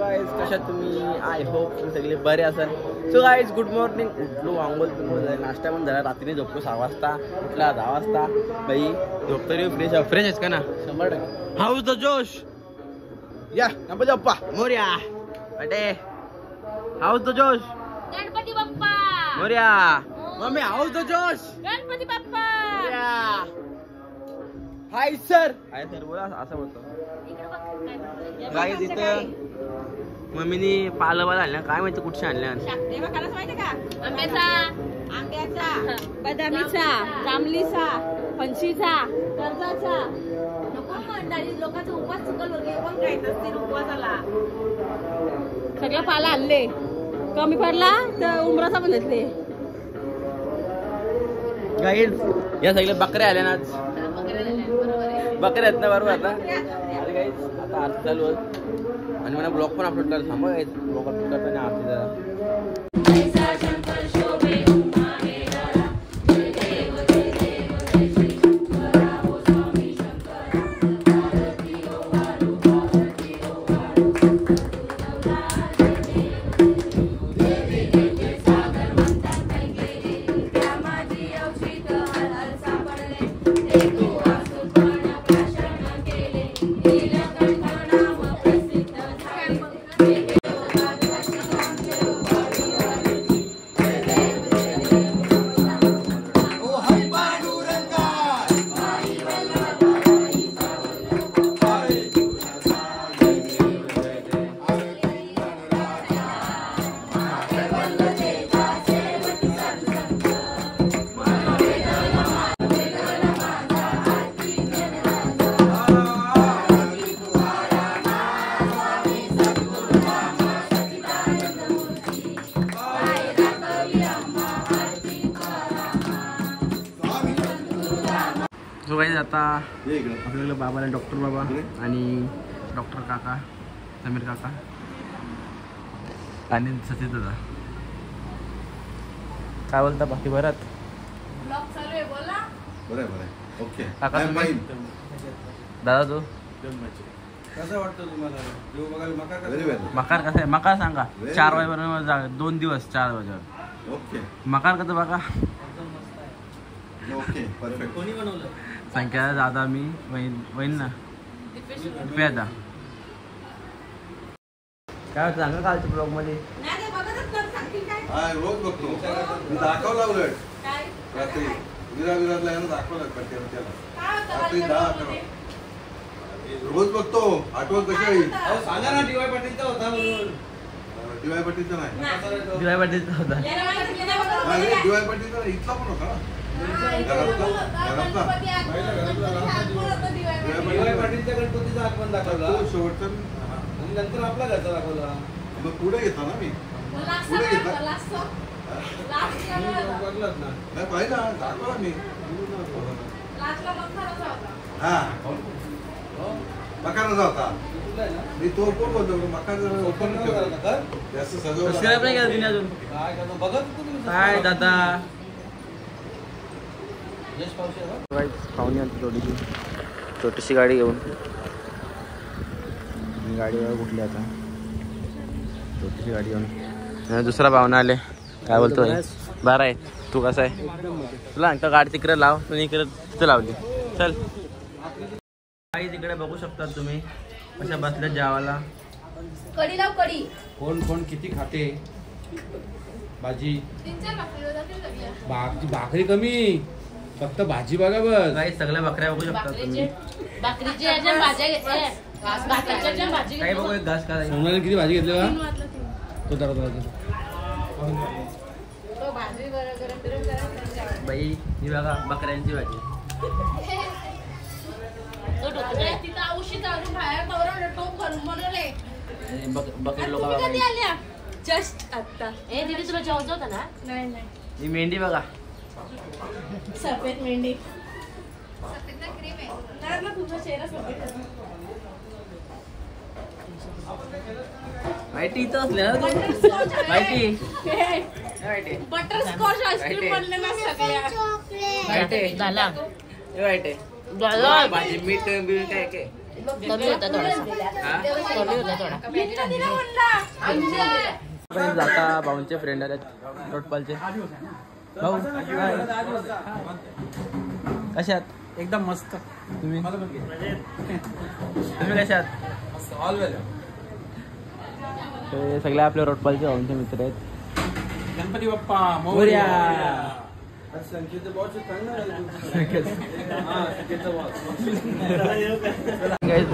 Guys कशा तुम्ही? I hope तुम्ही सगळे बरे असाल. So guys good morning. उठलो, आंघोळ झाला, नाश्ता पण झाला. रात्री झोपतो 6 वाजता, उठला 10 वाजता. बाई झोपतो रे. फ्रेश आहेस का ना? 100%. हाऊस द जोश या गणपती बाप्पा मोरया. अटे हाऊस द जोश Ganpati Bappa Morya. Mummy how's the जोश Ganpati Bappa. Hi sir. Hi sir बोला असं बोलतो. गाईज इथं मम्मीने पालवा आणल्या. काय माहिती कुठच्या आणल्या. आंब्याचा, बदामीचा, जांभलीचा, फणशीचा, कर्जाचा. नको मंडळी लोकांचा उपवास चुकल वगैरे पण काय नसतील उपवासाला. सगळं पाला आणले. कमी पडला तर उमराचा पण घेतले. गाईज या सगळ्या बकऱ्या आल्या ना. बकऱ्या आहेत ना बरोबर. आता अरे गाईज आता आरती चालू आहे आणि मला ब्लॉग पण अपलोड करायला. थांबा गाईज ब्लॉग अपलोड करताना आरती जरा. सो गाईज आता आपल्याला बाबाला डॉक्टर बाबा आणि डॉक्टर काका समीर काका आणि सचिन दादा काय बोलता बाकी बरात? ओके काका दादा तू कसं वाटतं तुम्हाला? मकार कसं आहे? मकार सांगा. 4 वाजेपर्यंत 2 दिवस 4 वाजेवर. ओके मकार कसं बघा. Okay perfect. कोणी बनवलं? संख्या दादा मी वहीन ना प्यादा काय होतं सांगा कालच्या ब्लॉग मध्ये. रोज बघतो मी. दाखवला उलट रात्री विराला दाखवलं रात्री 10-11 रोज बघतो. आठवण कशी होईल सांगा ना. DY पाटीलचा होता म्हणून. DY पाटीलचा नाही. DY पाटीलचा होता. DY पाटीलचा इथला पण होता ना. पाटीलच्या गणपतीचा आगमन दाखवला शेवटचा आणि नंतर आपला घरचा दाखवला. मग पुढे घेतला ना मी. पुढे घेतला बघलाच ना. नाही पाहिजे दाखवला मी. हा मकानाचा होता. मी तो कोण बोलतो मकान ओपन जास्त सबस्क्राईब नाही केलं तुम्ही अजून. काय करतो बघत तुम्ही काय दादा यश पावशी पाहुणे आली थोडीशी छोटीशी गाडी घेऊन. गाडीवर कुठली आता छोटीशी गाडी घेऊन. दुसरा पाहुणा आले. काय बोलतोय? बरं आहे. तू कसा आहे? तुला अंक गाडी तिकडे लाव. तू इकडे तिथं लावली. चल काही तिकडे बघू शकता तुम्ही कशा बसल्या जेवायला. कडी लाव कडी. कोण कोण किती खाते भाजी? भाकरी कमी फक्त भाजी बघा बस. काही सगळ्या बकऱ्या बघू शकता तुम्ही. भाकरीची याच्या भाज्या घेतल्या. भाताच्या भाजी काही बघू एक घास का सोनाली किती भाजी घेतली का? तो दरा तो भाजी गरम बाई ही बघा बकऱ्यांची भाजी. तो ढोकळा तिथं औषध घालून बाहेर करून टोप भरून बनवले. बकरी लोक कधी आल्या? जस्ट आता. ए दीदी तुला जेवण होता ना? नाही नाही. ही मेंढी बघा. सफेद मेंढी. सफेद ना क्रीम आहे ना. तुझा चेहरा सफेद आहे. माहिती इथं असल्या ना तू. माहिती बटरस्कॉच आईस्क्रीम बनले ना सगळ्या. झाला. भाजी मीठ काय काय कमी होता थोडा जाता भाऊंचे फ्रेंड आहेत रोटपालचे भाऊ कशात एकदम मस्त. तुम्ही कशात ते सगळे आपले रोटपालचे भाऊंचे मित्र आहेत. गणपती बाप्पा मोरया.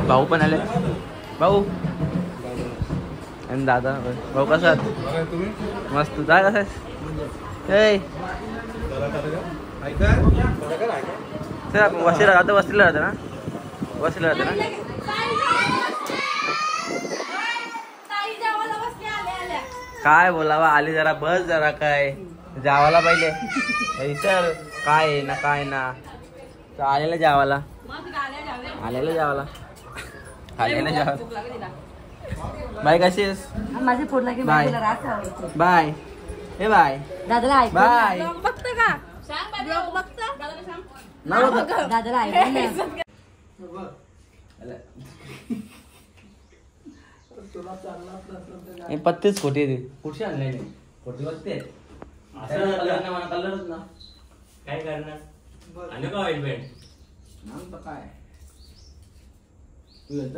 भाऊ पण आले भाऊ आणि दादा भाऊ कसा तुम्ही मस्त जा कसा सर आपण वस्तीला राहतो वस्तीला राहतो ना वस्तीला राहतो ना काय बोलावा आली जरा बस जरा काय जावाला पाहिजे सर काय ना काय ना तर आलेला जावाला आलेला जावाला आलेला जावाला बाय कशी आहेस माझे फोन लागेल बाय बाय हे बाय दादाला ऐक बाय बघतं का ब्लॉग बघतं दादाला ऐक पत्तेच खोटी आहे कुठे आणले खोटी बघते कलरच ना काय करणार आणि का ऑइल पेंट काय तू येत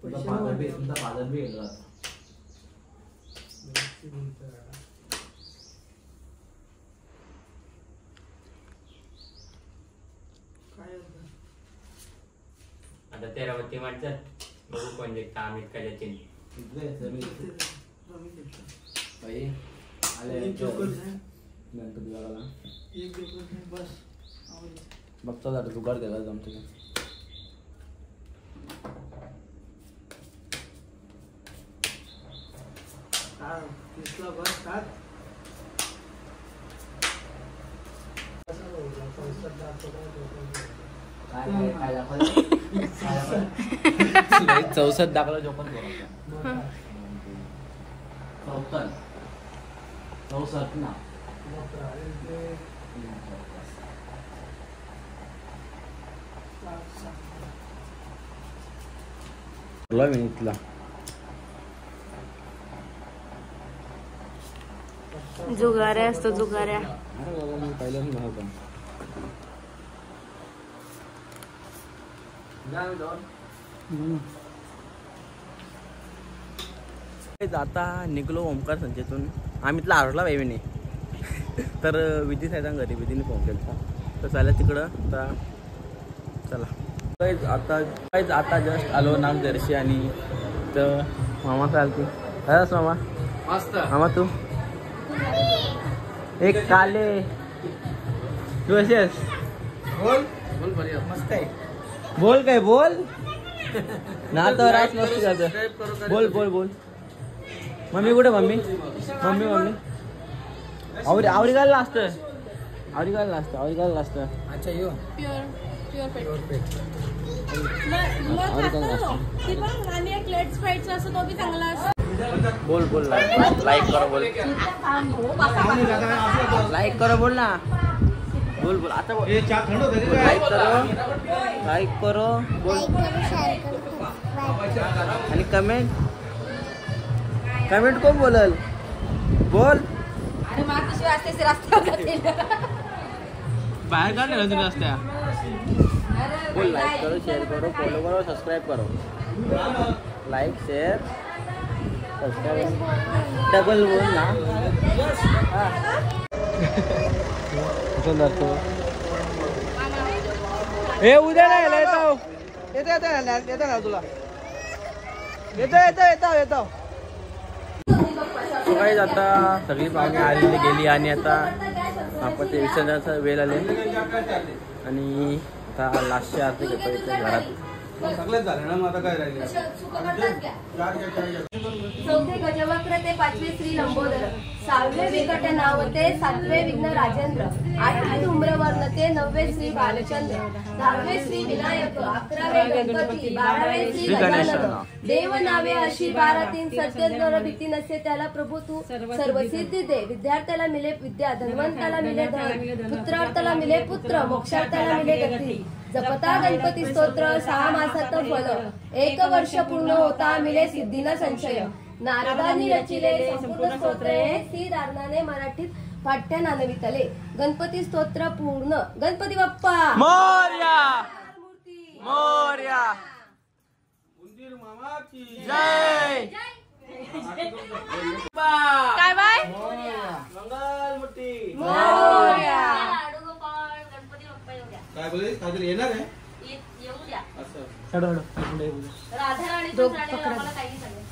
तुझा फादर बी येतो आता आता 13 माणसं बघू कोण जिंकता अमित का जतीन भाई आले गणपती बाबाला बघतो जरा जुगाड केला जमतो का चौसष्ट दाखला जो पण चौसष्ट ना इथला जुगाऱ्या असतो जुगाऱ्या अरे बाबा मी पहिल्यांदा भाव पण आता निघलो ओमकार संचेतून आम्ही इथला आरला बाईने तर विधी साहेबां घरी विधीने फोन केला तर चालेल तिकडं आता चला आता जस्ट आलो नाम जर्शी आणि तर मामा चालते खरंच मामा मस्त मामा तू एक काले तू अशी आहेस बोल बोल बढिया मस्त आहे बोल काय बोल ना तर राज मस्त जातं बोल बोल बोल मम्मी कुठे मम्मी मम्मी मम्मी आवरी घालला असतं आवरी घालला असतं अच्छा यो बोल बोल लाईक करो बोल लाईक करो बोल ना बोल बोल आता बोल लाईक करो बोल आणि कमेंट कोण बोलल बोल बाहेर काढले तुम्ही रस्त्या बोल लाईक करो शेअर करो फॉलो करो सबस्क्राईब करो लाईक शेअर सबस्क्राईब डबल बोल ना हे उद्या नाही येतो ना तुला येतो काही आता सगळी पाहुणे आलेली गेली आणि आता आपण ते विसर्जनाचा वेळ आले आणि आता लास्टची आरती घेतो इथे घरात सगळेच झाले ना मग आता काय राहिले चौथे गजवक्र ते 5वे श्री लंबोदर 6वे विकट नावते 7वे विघ्न राजेंद्र 8वे धूम्रवर्ण ते 9वे श्री बालचंद्र 10वे श्री विनायक 11वे गणपती 12वे श्री गजानन देव नावे अशी 12 सत्य भीती नसे त्याला प्रभू तू सर्वसिद्धी दे विद्यार्थ्याला मिले विद्या धन्वंताला मिले धन पुत्रार्थाला मिले पुत्र मोक्षार्थाला मिले गती जपता गणपती स्तोत्र 6 मासात फल 1 वर्ष पूर्ण होता मिले सिद्धीला संशय नारदांनी रचिले संपूर्ण स्तोत्र हे श्री रारणाने मराठीत पाठ्य नानवितले गणपती स्तोत्र पूर्ण गणपती बाप्पा मोरया मोरया उंदीर मामा की जय काय बाय मंगल मूर्ती मोरया काय बोलले काहीतरी येणार आहे येऊ द्या असं राधा राणीचं गाणं आम्हाला काही सांगा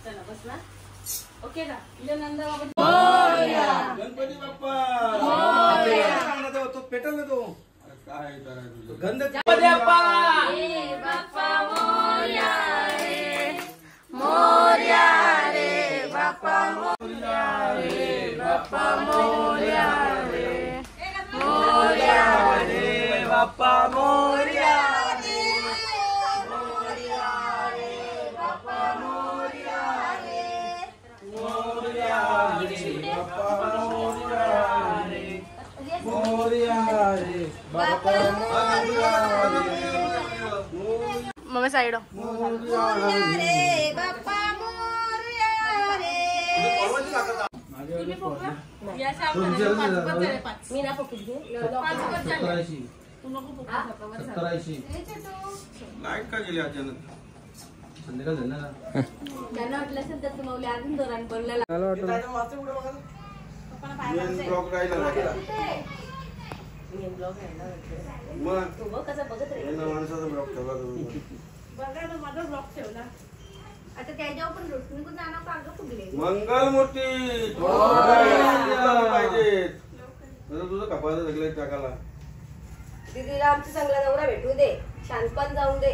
चला बस ना ओके का नंदा बाबा गणपती बाप्पा तो पेटवला तो काय करायचं गंध गणपती बाप्पा बाप्पा मोरया मोरया रे बाप्पा मोरया रे बाप्पा मोरया रे मोरया रे बाप्पा मोरया मम्मी साइड मी ना पकडू लाईट का गेली अचानक संध्याकाळ झालं ना त्यांना वाटलं असेल तर तुम्हाला अजून दोरान पडलेला मेन ब्लॉक राहिला मग तू बघ कसं बघत रे यांना माणसाचा ब्लॉक ठेवला तुम्ही. बघा ना माझा ब्लॉग ठेवला आता त्याच्यावर पण रोशनी पण जाणार पागं फुगले मंगल मूर्ती पाहिजे तुझं कपाळ सगळे टाकाला दीदीला आमचा चांगला नवरा भेटू दे शांतपण जाऊन दे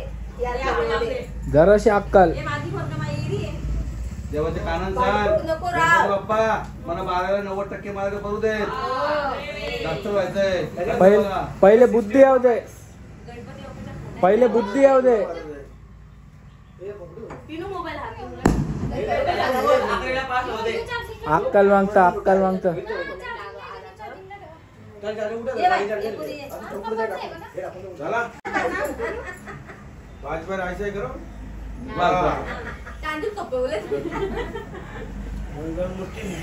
जराशी अक्कल हे माझी पोरगा माहेरी आहे देवाच्या कानात पाठवू नको राव. बाप्पा मला 12% मार्ग करू दे जास्त व्हायचंय पहिले बुद्धी येऊ दे पहिले बुद्धी येऊ दे पिनू मोबाईल हात अक्कल मागता अक्कल मागता झाला 5 बार ऐसा ही करो तांदूळ कपवले मंगल मूर्ती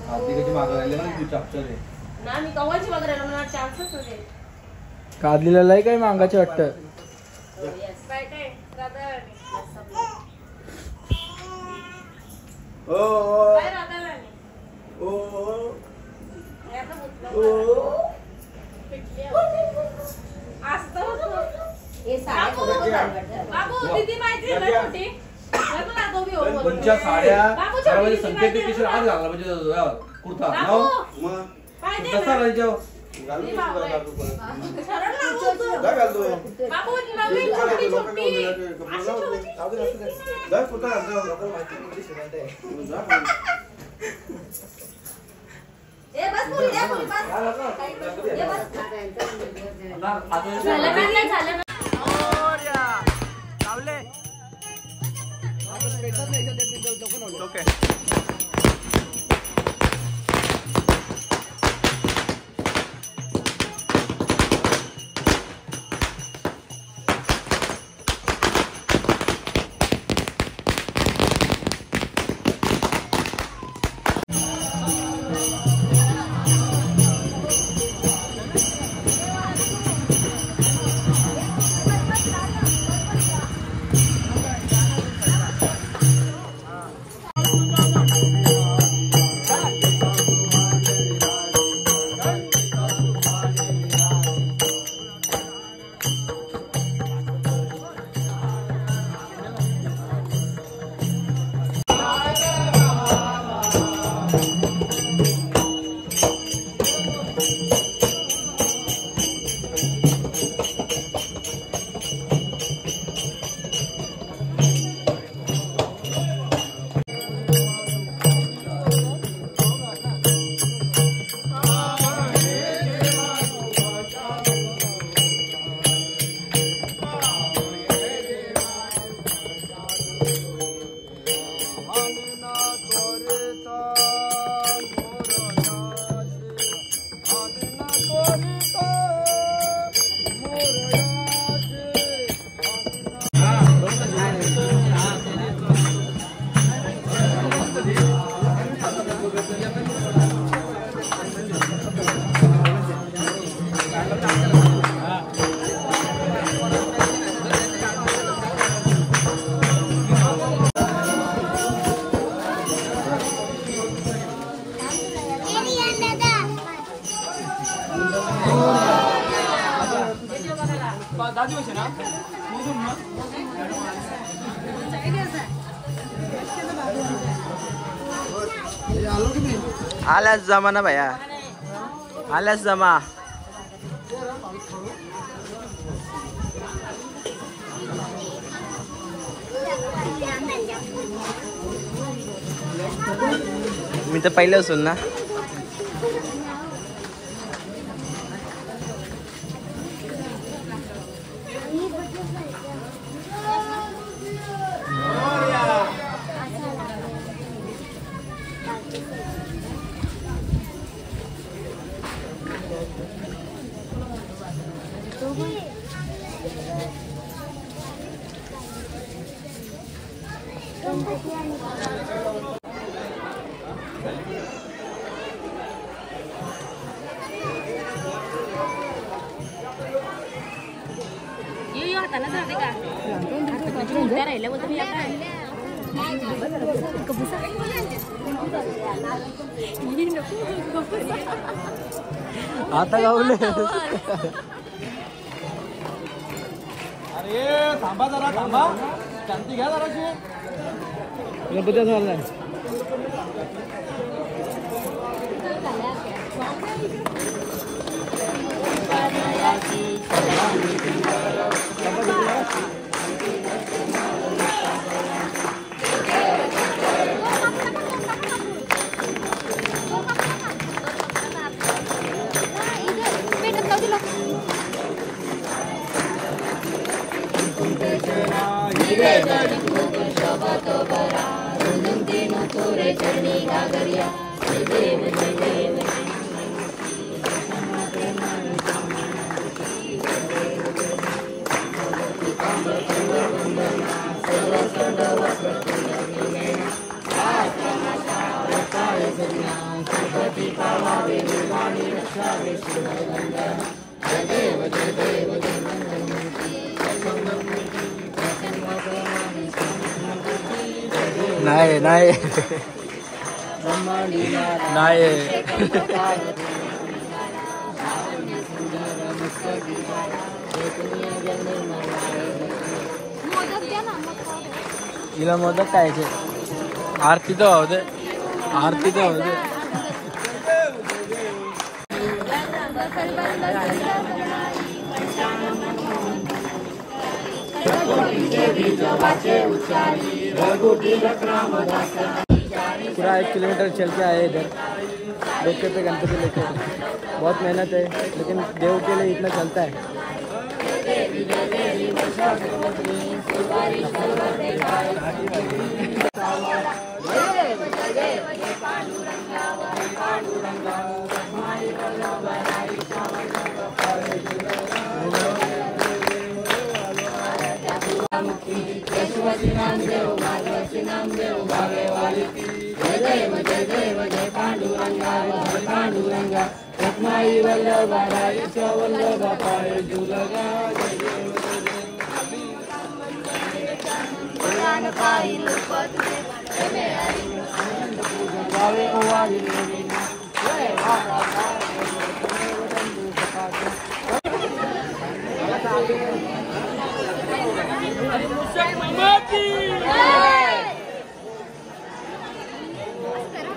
हाती मागे राहिले ना तू चॅप्टर आहे ना मी कवाची वगैरे मला चान्सच होते कादलीला लय काय मागायचे वाटतं ओ ओ कोणच्या साड्या संकेत आज घालला म्हणजे कुर्ता मग कसा राहायचं ओके Thank you. आल्यास जमा ना भैया, आल्यास जमा. मी तर पहिले असून ना. हाताला जाते का उलट्या राहिल्या होत्या मी आता गावले. अरे थांबा जरा, थांबा, शांती घ्या जराशी. गणपती झालाय. नाही नाही नाही. हिला मोदक खायचे. आरती तर होते, आरती तर होते. पूरा 1 किलोमीटर चल के आए इधर देखते पे गणपति लेके. बहुत मेहनत है लेकिन देव के लिए इतना चलता है.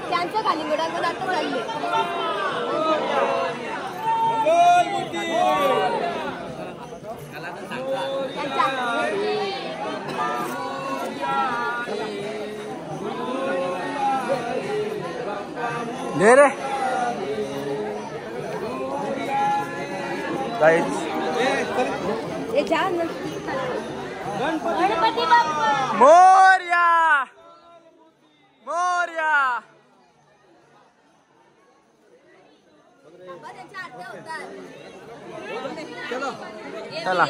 त्यांचं खाली मिळालं आता चालले. ले रे ए जा ना. गणपती बाप्पा मोरया मोरया. चला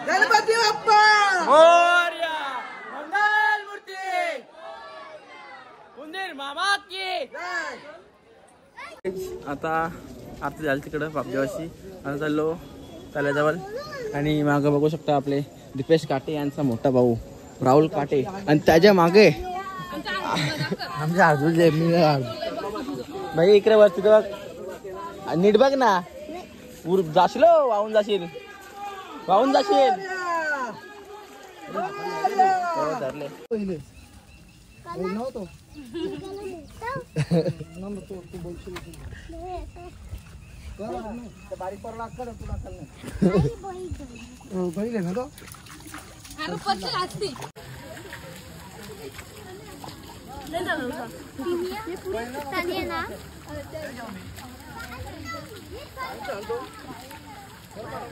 गणपती बाप्पा मोरया. मंगल मूर्ती उंदीर मामा की. आता आरती झाली तिकडं बापदेवाची. आता चाललो तल्याजवळ आणि मागं बघू शकता आपले दीपेश काटे यांचा मोठा भाऊ राहुल काटे आणि त्याच्या मागे आमच्या आजूचे भाई. इकडे वरती बघ, नीट बघ ना, जाशील वाहून जाशील. वाहून जाशील. धरले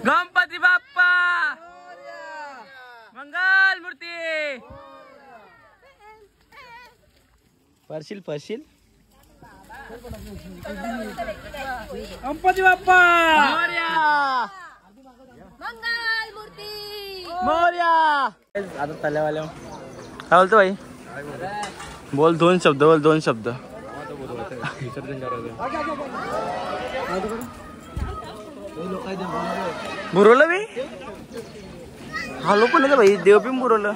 गणपती बाप्पा मंगल मूर्ती. परशील गणपती बाप्पा मंगल मूर्ती मोरया. आता तल्यावाल्या काय बोलतो भाई? बोल दोन शब्द. बुरवलं मी हालो पण नाही भाई. देव पण बुरवलं.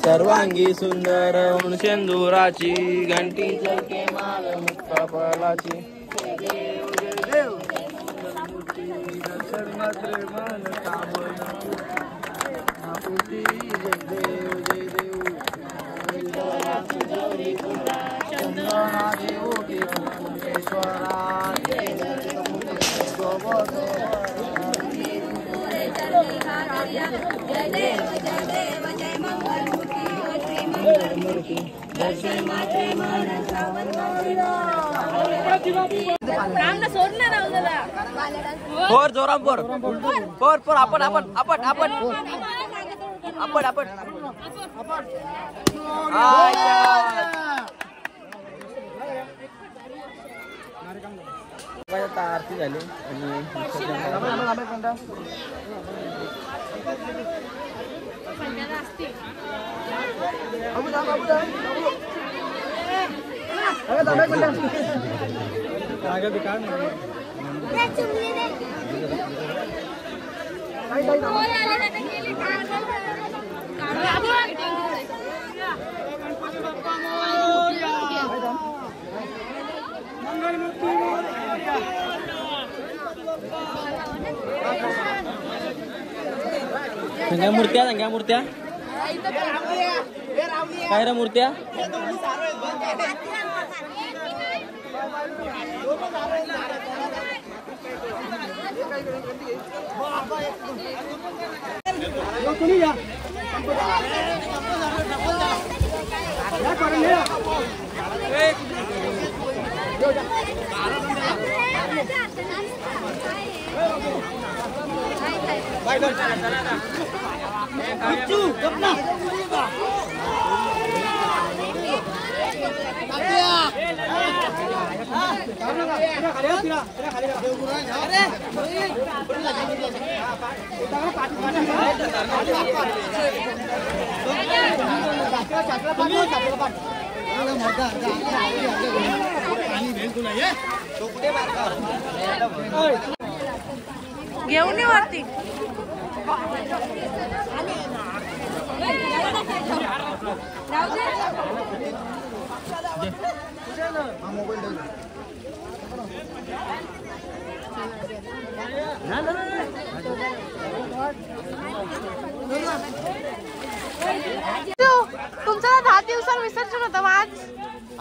सर्वांगी सुंदर शेंदुराची घंटी चौके माल मुक्ता फळाची. पोर जोराम पोर आपण आता आरती झाली आणि मूर्त्या काय रे मूर्त्या? घेऊन ये वरती. तुमचं 10 दिवसांनी विसर्जन होतं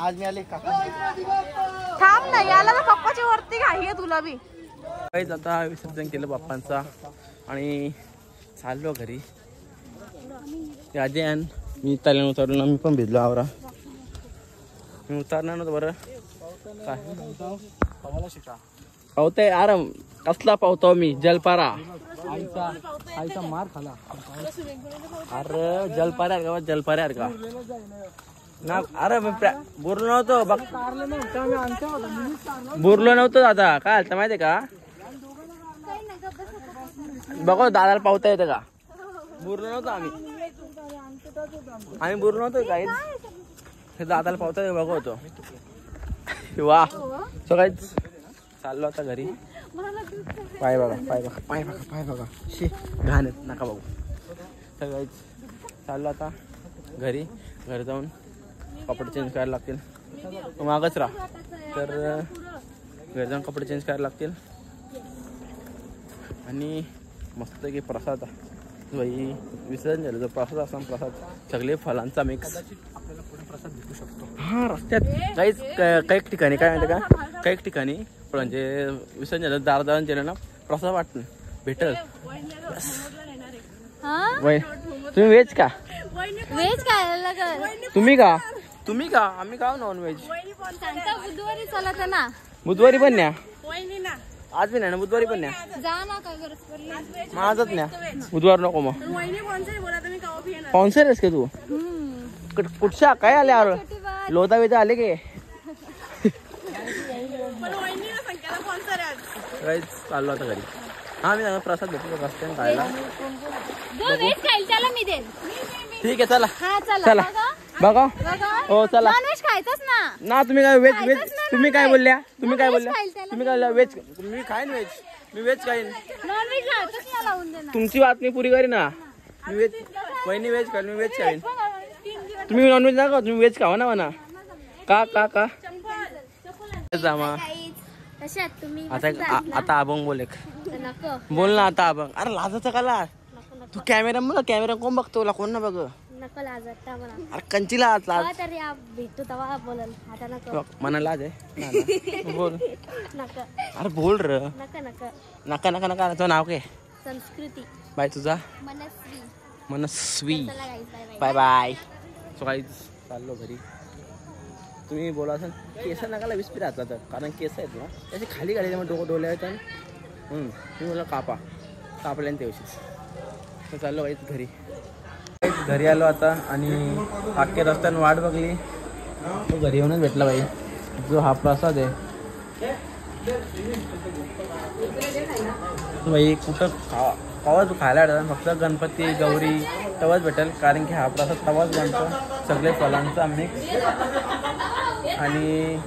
आज मी आले का? थांब ना, याला तर पप्पाच्या वरती घाई आहे तुला बी. काहीच आता विसर्जन केलं बाप्पांचा आणि चाललो घरी. आधी मी त्याला उतरलो, मी पण भिजलो. आवरा मी उतरणार नव्हतं. बरं काय पावताय आराम कसला पावतो मी? जलपारा आईचा मार खाला. अरे जलपाऱ्या का ना? अरे मी बुरलो नव्हतो बघ, बुरलो नव्हतो दादा. काय आलतं माहितीये का? बघो दादाला पावता येतं का? बुरलो नव्हतो आम्ही बुरलो नव्हतो काहीच. हे दादाला पावता येतं बघो होतो. वा सो काहीच चाललो आता घरी. पाय बघा शी घाण नका बघू. सगळंच चाललो आता घरी. घरी जाऊन कपडे चेंज करायला लागतील. मागच राहा तर घरी जाऊन कपडे चेंज करायला लागतील. आणि मस्त की प्रसाद बाई विसर्जन झालं. जो प्रसाद असला प्रसाद सगळे फळांचा मिक्स आपल्याला पुढे प्रसाद भेटू शकतो. हां रस्त्यात काहीच काही ठिकाणी काय म्हणते का काही ठिकाणी म्हणजे विसर्जन झालं दारदारण केलं ना प्रसाद वाटतं भेटल. वय तुम्ही व्हेज का व्हेज काय तुम्ही का आम्ही खाऊ नॉन व्हेज. बुधवारी चालत ना बुधवारी पण न्या आज बी नाही ना बुधवारी पण न्या जा ना काय गरज पडली माझच न्या बुधवार नको मग. स्पॉन्सर आहेस का तू कुठच्या काय आले यार लोधा वेधा आले की काहीच चाललो आता घरी. हा मी प्रसाद भेटलो रस्त्याने खायला. मी देईन ठीक आहे चला हा चला बघा हो चला नॉनव्हेज खायचंच ना तुम्ही काय व्हेज व्हेज खायचंच तुम्ही काय बोलल्या तुम्ही काय बोलल्या खाईल त्याला. तुम्ही काय व्हेज मी खाईन व्हेज मी व्हेज खाईन. नॉनव्हेज खायचंच ना लावून दे ना. तुमची बातमी पुरी करी ना. मी व्हेज वहिनी व्हेज खाईल मी व्हेज खाईन. तुम्ही नॉनव्हेज नका तुम्ही व्हेज खावा ना म्हणा का का का जामा कसे आहात तुम्ही आता अभंग बोल एक नको बोल ना आता अभंग. अरे लाजाचा काला तू कॅमेरा कोण बघतो कोण ना बघ. नको लाज वाटतं मला. अरे कंची लाज तरी भेटतो तेव्हा बोलल आता नको मना लाज आहे बोल. नको अरे बोल र नको नको नका नका नका तुझं नाव काय संस्कृती बाय तुझा मनस्वी मनस्वी. चला guys, bye bye. Bye bye. So काही चाललो घरी. तुम्ही बोला असाल केस नकाला विस्पी राहतात कारण केस आहेत ना त्याची खाली गाडी त्यामुळे डोळे आहेत तुम्ही बोला कापल्या ते दिवशी चाललो काही घरी आलो आता आणि अख्ख्या रस्त्यानं वाट बघली तो घरी येऊनच भेटला बाई जो हा प्रसाद आहे तो बाई कुठं तवाच खायला भेटतात फक्त गणपती गौरी तवाच भेटेल कारण की हा प्रसाद तवाच बनतो सगळे फळांचा मिक्स. आणि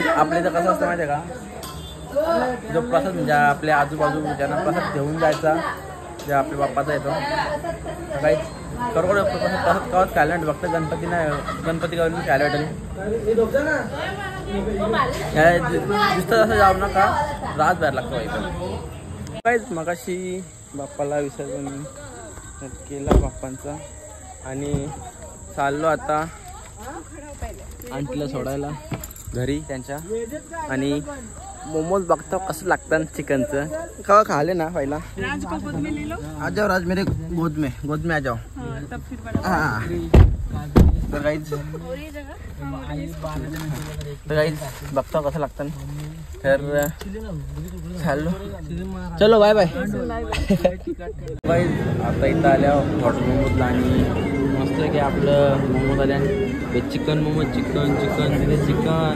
आपले तर कसं असतं माहिती आहे का जो प्रसाद म्हणजे आपल्या आजूबाजू ज्यांना प्रसाद घेऊन जायचा जे आपल्या बाप्पाचा येतो काही करोड प्रसाद कवाच खायला भेटेल फक्त गणपती गौरी खायला भेटेल. दिसतं असं जाऊ नका रात बाहेर लागतो बाई. काहीच मगाशी बाप्पाला विसर्जन केला बाप्पांचा आणि चाललो आता आंटीला सोडायला घरी त्यांच्या. आणि मोमोज बघता कसं लागतात चिकनचं कवा खाले ना पहिला आ जाओ राज मेरे गोद में आ जाओ. हाँ तर काहीच बघता कसं लागतं तर चाललो चलो बाय बाय. आता इथं आल्या हॉटेल मोमोजला आणि मस्त की आपलं मोमोज आल्या चिकन मोमोज चिकन चिकन तिथे चिकन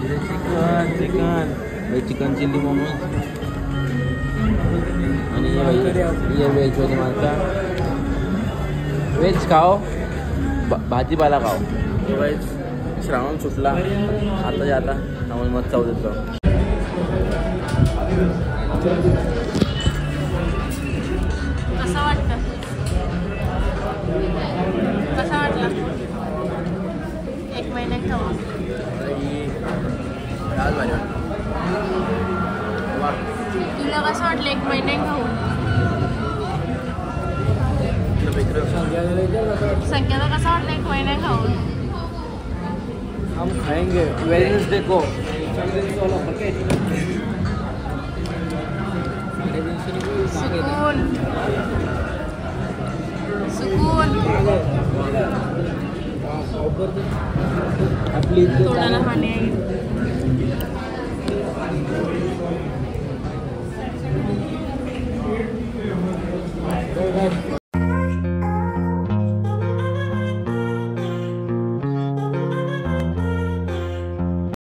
तिथे chicken chicken chicken chilli momos आणि ये व्हेज वाली माणसा व्हेज खाओ भाजीपाला खाओ. व्हेज श्रावण सुटला आता जाता त्यामुळे मग चावू देतो. कसं वाटतं कसं वाटलं एक महिन्यात खाऊ तुला कसं वाटलं एक महिन्यात खाऊ संख्याला कसं वाटलं एक महिन्यात खाऊ. हम खाएंगे वेडनेसडे को सुकून आपली तोंडाला पाणी आहे.